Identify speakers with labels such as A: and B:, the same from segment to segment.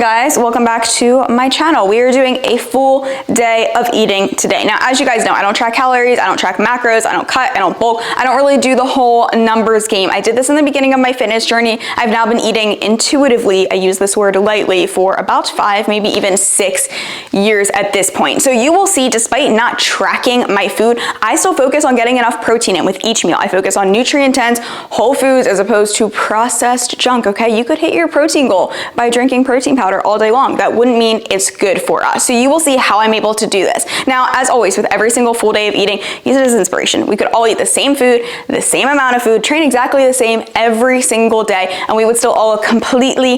A: guys? Welcome back to my channel. We are doing a full day of eating today. Now, as you guys know, I don't track calories, I don't track macros, I don't cut, I don't bulk, I don't really do the whole numbers game. I did this in the beginning of my fitness journey. I've now been eating intuitively, I use this word lightly, for about 5, maybe even 6 years at this point. So you will see, despite not tracking my food, I still focus on getting enough protein in with each meal. I focus on nutrient-dense, whole foods as opposed to processed junk, okay? You could hit your protein goal by drinking protein powder all day long. That wouldn't mean it's good for us. So you will see how I'm able to do this. Now, as always, with every single full day of eating, use it as inspiration. We could all eat the same food, the same amount of food, train exactly the same every single day, and we would still all look completely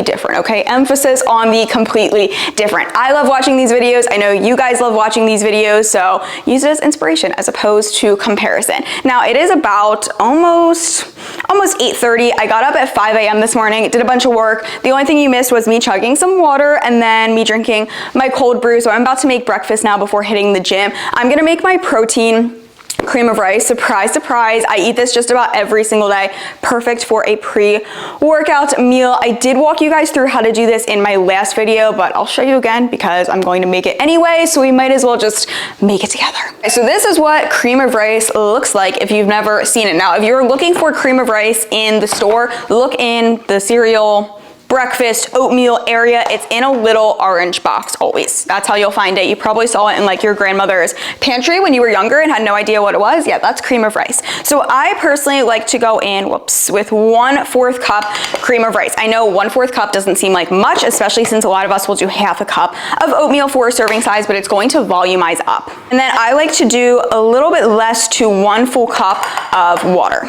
A: different, okay? Emphasis on the completely different. I love watching these videos. I know you guys love watching these videos, so use it as inspiration as opposed to comparison. Now, it is about almost 8:30. I got up at 5 a.m. this morning, did a bunch of work. The only thing you missed was me chugging some water and then me drinking my cold brew. So I'm about to make breakfast now before hitting the gym. I'm gonna make my protein cream of rice. Surprise, surprise. I eat this just about every single day. Perfect for a pre-workout meal. I did walk you guys through how to do this in my last video, but I'll show you again because I'm going to make it anyway, so we might as well just make it together. So this is what cream of rice looks like if you've never seen it. Now, if you're looking for cream of rice in the store, look in the cereal, breakfast, oatmeal area. It's in a little orange box always. That's how you'll find it. You probably saw it in like your grandmother's pantry when you were younger and had no idea what it was. Yeah, that's cream of rice. So I personally like to go in, with 1/4 cup cream of rice. I know 1/4 cup doesn't seem like much, especially since a lot of us will do 1/2 cup of oatmeal for a serving size, but it's going to volumize up. And then I like to do a little bit less to 1 full cup of water.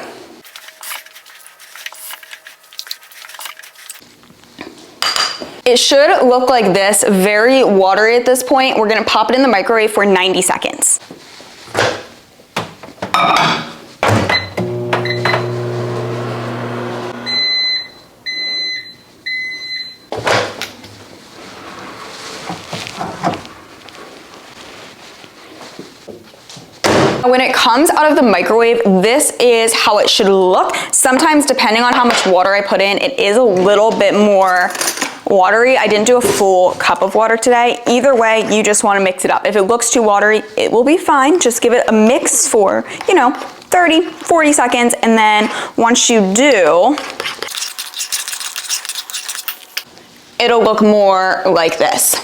A: It should look like this, very watery at this point. We're gonna pop it in the microwave for 90 seconds. When it comes out of the microwave, this is how it should look. Sometimes, depending on how much water I put in, it is a little bit more watery. I didn't do a full cup of water today. Either way, you just want to mix it up. If it looks too watery, it will be fine. Just give it a mix for, 30, 40 seconds. And then once you do, it'll look more like this.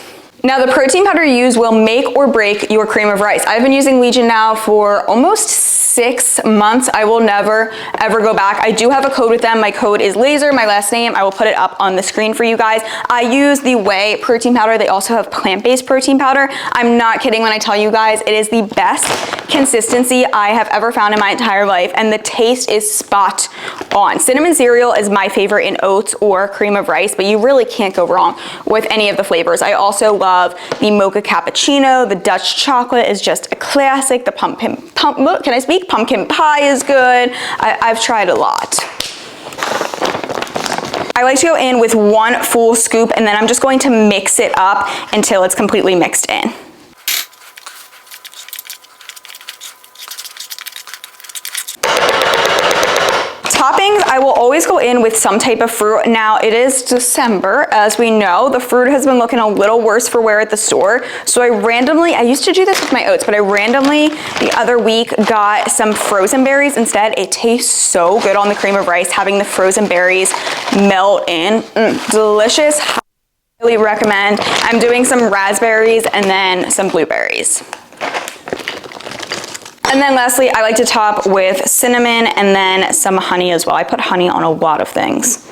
A: Now, the protein powder you use will make or break your cream of rice. I've been using Legion now for almost 6 months. I will never, ever go back. I do have a code with them. My code is Laser, my last name. I will put it up on the screen for you guys. I use the Whey protein powder. They also have plant-based protein powder. I'm not kidding when I tell you guys, it is the best consistency I have ever found in my entire life, and the taste is spot on. Cinnamon cereal is my favorite in oats or cream of rice, but you really can't go wrong with any of the flavors. I also love the mocha cappuccino. The Dutch chocolate is just a classic. The pumpkin pie is good. I've tried a lot. I like to go in with 1 full scoop, and then I'm just going to mix it up until it's completely mixed in. Toppings, I will always go in with some type of fruit. Now, it is December, as we know. The fruit has been looking a little worse for wear at the store. So I used to do this with my oats, but I randomly, the other week, got some frozen berries instead. It tastes so good on the cream of rice, having the frozen berries melt in. Delicious. Highly recommend. I'm doing some raspberries and then some blueberries. And then lastly, I like to top with cinnamon and then some honey as well. I put honey on a lot of things.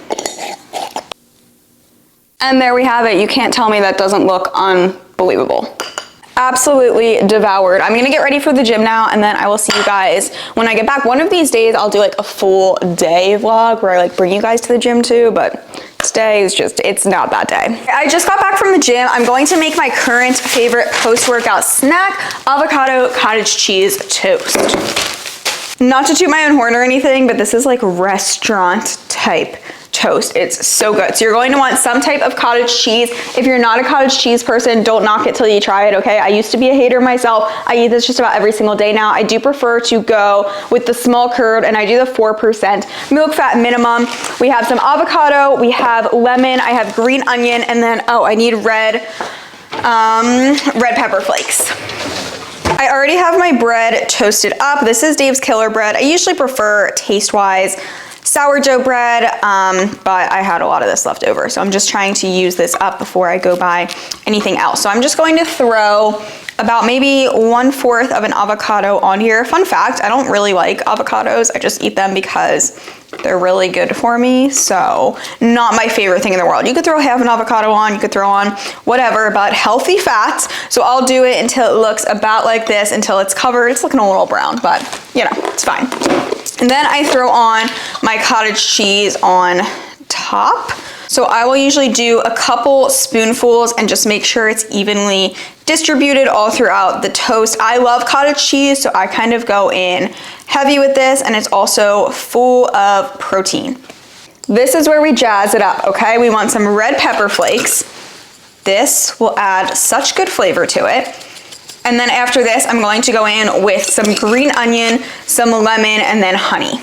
A: And there we have it. You can't tell me that doesn't look unbelievable. Absolutely devoured. I'm gonna get ready for the gym now, and then I will see you guys when I get back. One of these days, I'll do like a full day vlog where I like bring you guys to the gym too, but today is it's not that day. I just got back from the gym. I'm going to make my current favorite post-workout snack, avocado cottage cheese toast. Not to toot my own horn or anything, but this is like restaurant type toast. It's so good. So you're going to want some type of cottage cheese. If you're not a cottage cheese person, don't knock it till you try it, okay? I used to be a hater myself. I eat this just about every single day now. I do prefer to go with the small curd, and I do the 4% milk fat minimum. We have some avocado, we have lemon, I have green onion, and then, oh, I need red pepper flakes. I already have my bread toasted up. This is Dave's Killer Bread. I usually prefer, taste-wise, sourdough bread, but I had a lot of this left over, so I'm just trying to use this up before I go buy anything else. So I'm just going to throw about maybe 1/4 of an avocado on here. Fun fact, I don't really like avocados. I just eat them because they're really good for me, so not my favorite thing in the world. You could throw half an avocado on, you could throw on whatever, but healthy fats. So I'll do it until it looks about like this, until it's covered. It's looking a little brown, but you know, it's fine. And then I throw on my cottage cheese on top. So I will usually do a couple spoonfuls and just make sure it's evenly distributed all throughout the toast. I love cottage cheese, so I kind of go in heavy with this, and it's also full of protein. This is where we jazz it up, okay? We want some red pepper flakes. This will add such good flavor to it. And then after this, I'm going to go in with some green onion, some lemon, and then honey.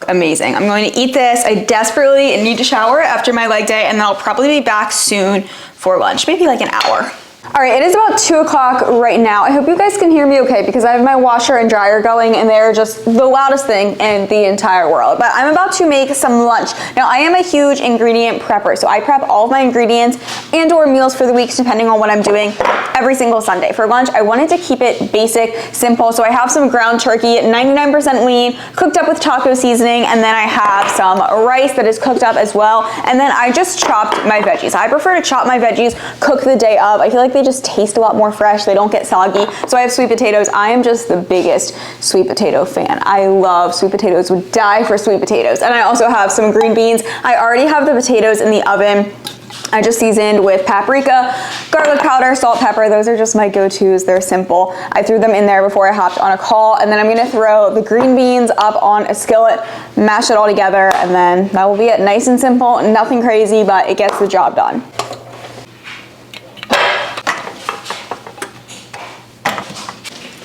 A: Amazing. I'm going to eat this. I desperately need to shower after my leg day, and then I'll probably be back soon for lunch, maybe like an hour. All right, it is about 2 o'clock right now. I hope you guys can hear me okay, because I have my washer and dryer going, and they're just the loudest thing in the entire world. But I'm about to make some lunch. Now, I am a huge ingredient prepper, so I prep all of my ingredients and or meals for the week, depending on what I'm doing, every single Sunday. For lunch, I wanted to keep it basic, simple, so I have some ground turkey, 99% lean, cooked up with taco seasoning, and then I have some rice that is cooked up as well, and then I just chopped my veggies. I prefer to chop my veggies, cook the day of. I feel like they just taste a lot more fresh. They don't get soggy. So I have sweet potatoes. I am just the biggest sweet potato fan. I love sweet potatoes, would die for sweet potatoes. And I also have some green beans. I already have the potatoes in the oven. I just seasoned with paprika, garlic powder, salt, pepper. Those are just my go-tos. They're simple. I threw them in there before I hopped on a call, and then I'm gonna throw the green beans up on a skillet, mash it all together, and then that will be it. Nice and simple, nothing crazy, but it gets the job done.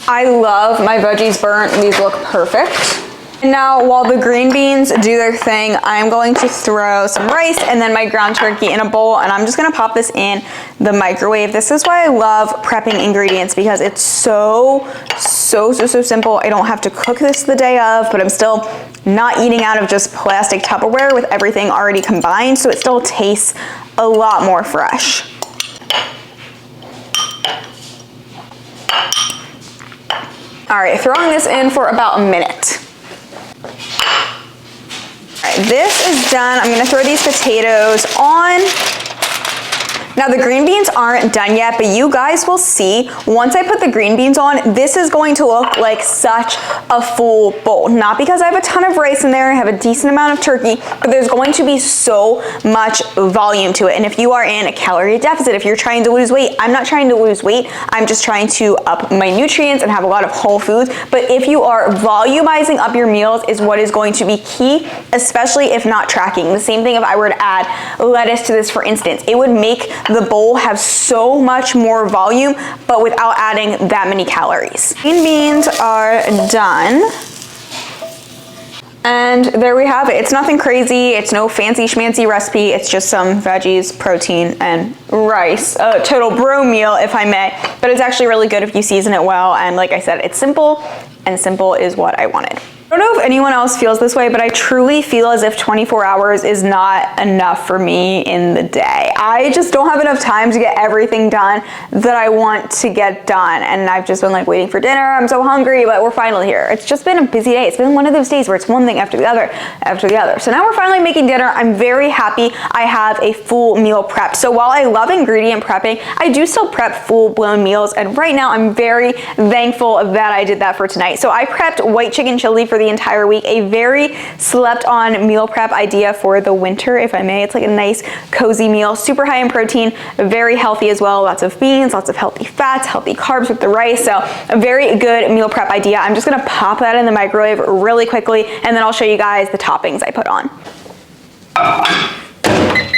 A: I love my veggies burnt. These look perfect. And now, while the green beans do their thing, I'm going to throw some rice and then my ground turkey in a bowl, and I'm just gonna pop this in the microwave. This is why I love prepping ingredients, because it's so simple. I don't have to cook this the day of, but I'm still not eating out of just plastic Tupperware with everything already combined, so it still tastes a lot more fresh. All right, throwing this in for about a minute. All right, this is done. I'm gonna throw these potatoes on. Now the green beans aren't done yet, but you guys will see once I put the green beans on, this is going to look like such a full bowl. Not because I have a ton of rice in there, I have a decent amount of turkey, but there's going to be so much volume to it. And if you are in a calorie deficit, if you're trying to lose weight, I'm not trying to lose weight, I'm just trying to up my nutrients and have a lot of whole foods. But if you are volumizing up your meals is what is going to be key, especially if not tracking. The same thing if I were to add lettuce to this, for instance, it would make the bowl have so much more volume, but without adding that many calories. Green beans are done. And there we have it. It's nothing crazy. It's no fancy schmancy recipe. It's just some veggies, protein, and rice. A total bro meal, if I may. But it's actually really good if you season it well. And like I said, it's simple, and simple is what I wanted. I don't know if anyone else feels this way, but I truly feel as if 24 hours is not enough for me in the day. I just don't have enough time to get everything done that I want to get done. And I've just been like waiting for dinner. I'm so hungry, but we're finally here. It's just been a busy day. It's been one of those days where it's one thing after the other, after the other. So now we're finally making dinner. I'm very happy I have a full meal prep. So while I love ingredient prepping, I do still prep full-blown meals. And right now I'm very thankful that I did that for tonight. So I prepped white chicken chili for the the entire week. A very slept on meal prep idea for the winter, if I may. It's like a nice cozy meal, super high in protein, very healthy as well. Lots of beans, lots of healthy fats, healthy carbs with the rice. So a very good meal prep idea. I'm just gonna pop that in the microwave really quickly, and then I'll show you guys the toppings I put on.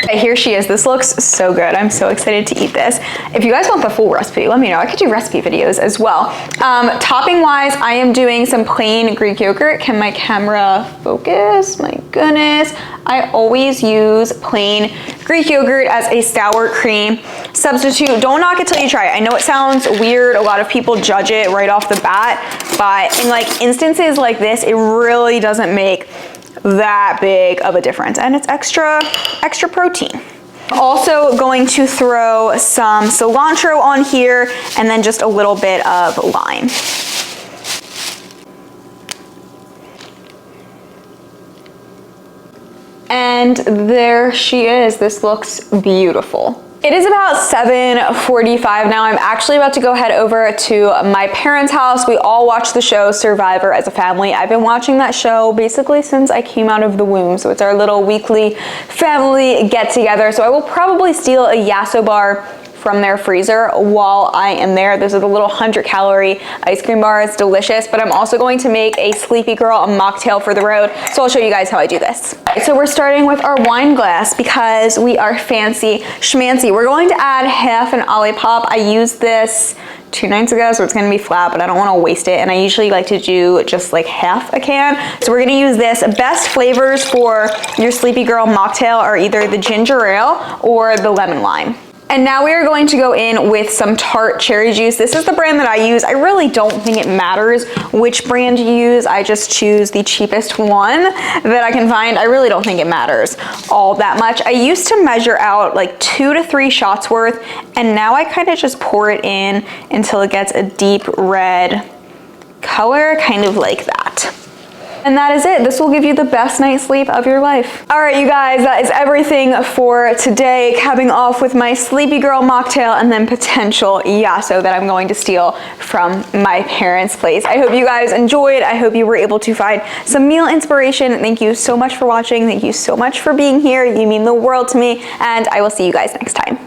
A: Okay, here she is. This looks so good. I'm so excited to eat this. If you guys want the full recipe, let me know. I could do recipe videos as well. Topping wise, I am doing some plain Greek yogurt. Can my camera focus? My goodness. I always use plain Greek yogurt as a sour cream substitute. Don't knock it till you try it. I know it sounds weird. A lot of people judge it right off the bat, but in like instances like this, it really doesn't make that big of a difference, and it's extra protein. Also going to throw some cilantro on here, and then just a little bit of lime. And there she is. This looks beautiful. It is about 7:45 now. I'm actually about to go head over to my parents' house. We all watch the show Survivor as a family. I've been watching that show basically since I came out of the womb. So it's our little weekly family get together. So I will probably steal a Yasso bar from their freezer while I am there. This is a little 100-calorie ice cream bar. It's delicious, but I'm also going to make a Sleepy Girl a mocktail for the road. So I'll show you guys how I do this. So we're starting with our wine glass because we are fancy schmancy. We're going to add half an Olipop. I used this 2 nights ago, so it's gonna be flat, but I don't wanna waste it. And I usually like to do just like half a can. So we're gonna use this. Best flavors for your Sleepy Girl mocktail are either the ginger ale or the lemon lime. And now we are going to go in with some tart cherry juice. This is the brand that I use. I really don't think it matters which brand you use. I just choose the cheapest one that I can find. I really don't think it matters all that much. I used to measure out like 2 to 3 shots worth, and now I kind of just pour it in until it gets a deep red color, kind of like that. And that is it. This will give you the best night's sleep of your life. All right, you guys, that is everything for today. Capping off with my Sleepy Girl mocktail and then potential Yasso that I'm going to steal from my parents' place. I hope you guys enjoyed. I hope you were able to find some meal inspiration. Thank you so much for watching. Thank you so much for being here. You mean the world to me, and I will see you guys next time.